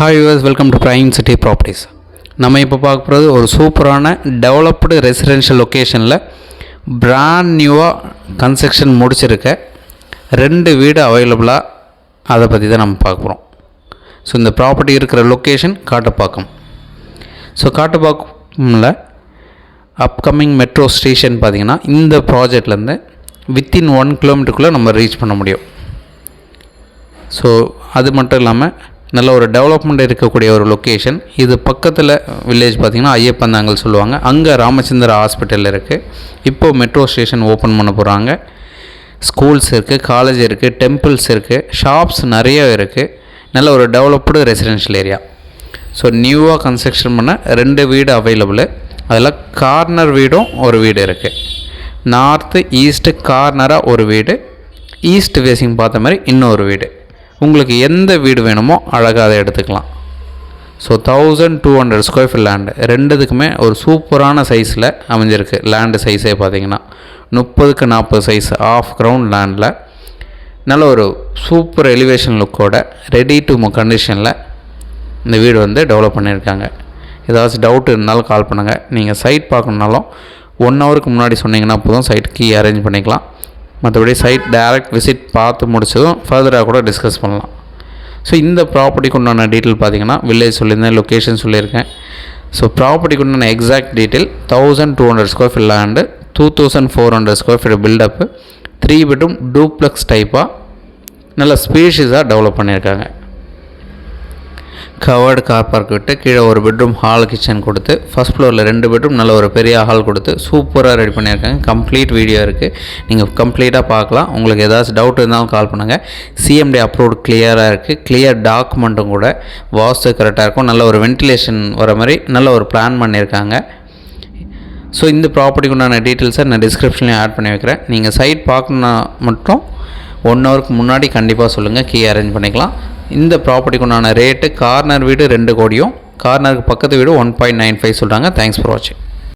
Hi viewers, welcome to Prime City Properties. நம்ம இப்போ பார்க்க போகிறது ஒரு சூப்பரான டெவலப்டு ரெசிடென்ஷியல் லொக்கேஷனில் பிராண்ட் நியூவாக கன்ஸ்ட்ரக்ஷன் முடிச்சிருக்க 2 வீடு அவைலபிளாக அதை பற்றி தான் நம்ம பார்க்க போகிறோம். ஸோ இந்த ப்ராப்பர்ட்டி இருக்கிற லொக்கேஷன் காட்டுப்பாக்கம். ஸோ காட்டுப்பாக்கமில் அப்கமிங் மெட்ரோ ஸ்டேஷன் பார்த்திங்கன்னா இந்த ப்ராஜெக்ட்லேருந்து வித்தின் 1 கிலோமீட்டருக்குள்ளே நம்ம ரீச் பண்ண முடியும். ஸோ அது மட்டும் இல்லாமல் நல்ல ஒரு டெவலப்மெண்ட் இருக்கக்கூடிய ஒரு லொக்கேஷன். இது பக்கத்தில் வில்லேஜ் பார்த்திங்கன்னா ஐயப்பந்தாங்கல் சொல்லுவாங்க. அங்கே ராமச்சந்திர ஹாஸ்பிட்டல் இருக்குது. இப்போது மெட்ரோ ஸ்டேஷன் ஓப்பன் பண்ண போகிறாங்க. ஸ்கூல்ஸ் இருக்குது, காலேஜ் இருக்குது, டெம்பிள்ஸ் இருக்குது, ஷாப்ஸ் நிறைய இருக்குது. நல்ல ஒரு டெவலப்டு ரெசிடென்ஷியல் ஏரியா. ஸோ நியூவாக கன்ஸ்ட்ரக்ஷன் பண்ண 2 வீடு அவைலபிள். அதில் கார்னர் வீடும் ஒரு வீடு இருக்குது. நார்த்து ஈஸ்ட்டு கார்னராக ஒரு வீடு, ஈஸ்ட் ஃபேஸிங் பார்த்த மாதிரி இன்னொரு வீடு. உங்களுக்கு எந்த வீடு வேணுமோ அழகாக அதை எடுத்துக்கலாம். ஸோ 1200 ஸ்கொயர் ஃபீட் லேண்டு ரெண்டுத்துக்குமே ஒரு சூப்பரான சைஸில் அமைஞ்சிருக்கு. லேண்டு சைஸே பார்த்திங்கன்னா 30க்கு 40 சைஸ் ஆஃப் கிரவுண்ட் லேண்டில் நல்ல ஒரு சூப்பர் எலிவேஷன் லுக்கோட ரெடி டு கண்டிஷனில் இந்த வீடு வந்து டெவலப் பண்ணியிருக்காங்க. ஏதாச்சும் டவுட் இருந்தாலும் கால் பண்ணுங்கள். நீங்கள் சைட் பார்க்கணுன்னாலும் 1 ஹவருக்கு முன்னாடி சொன்னீங்கன்னா போதும், சைட் கீ அரேஞ்ச் பண்ணிக்கலாம். மற்றபடி சைட் டைரக்ட் விசிட் பார்த்து முடிச்சதும் ஃபர்தராக கூட டிஸ்கஸ் பண்ணலாம். ஸோ இந்த ப்ராப்பர்ட்டிக்கு உண்டான டீட்டெயில் பார்த்திங்கன்னா வில்லேஜ் சொல்லியிருந்தேன், லொக்கேஷன் சொல்லியிருக்கேன். ஸோ ப்ராப்பர்ட்டிக்கு உண்டான exact detail 1200 square feet land, 2400 square feet buildup, 3 bedroom duplex டைப்பாக நல்ல ஸ்பேஷியஸாக டெவலப் பண்ணியிருக்காங்க. கவர்டு கார் பார்க் விட்டு கீழே ஒரு பெட்ரூம் ஹால் கிச்சன் கொடுத்து ஃபஸ்ட் ஃப்ளோரில் 2 பெட்ரூம் நல்ல ஒரு பெரிய ஹால் கொடுத்து சூப்பராக ரெடி பண்ணியிருக்காங்க. கம்ப்ளீட் வீடியோ இருக்குது, நீங்கள் கம்ப்ளீட்டாக பார்க்கலாம். உங்களுக்கு ஏதாச்சும் டவுட் இருந்தாலும் கால் பண்ணுங்கள். சிஎம்டி அப்ரூவ்டு கிளியராக இருக்குது. கிளியர் டாக்குமெண்ட்டும் கூட வாஸ்து கரெக்டாக இருக்கும். நல்ல ஒரு வென்டிலேஷன் வர மாதிரி நல்ல ஒரு பிளான் பண்ணியிருக்காங்க. ஸோ இந்த ப்ராப்பர்ட்டிக்கு உண்டான டீட்டெயில்ஸை நான் டிஸ்கிரிப்ஷன்லேயும் ஆட் பண்ணி வைக்கிறேன். நீங்கள் சைட் பார்க்கணுன்னா மட்டும் 1 ஹவருக்கு முன்னாடி கண்டிப்பாக சொல்லுங்கள், கீ அரேஞ்ச் பண்ணிக்கலாம். இந்த ப்ராப்பர்ட்டிக்கு உண்டான ரேட்டு கார்னர் வீடு 2 கோடியும், கார்னருக்கு பக்கத்து வீடு 1.95 சொல்கிறாங்க. தேங்க்ஸ் ஃபார் வாட்சிங்.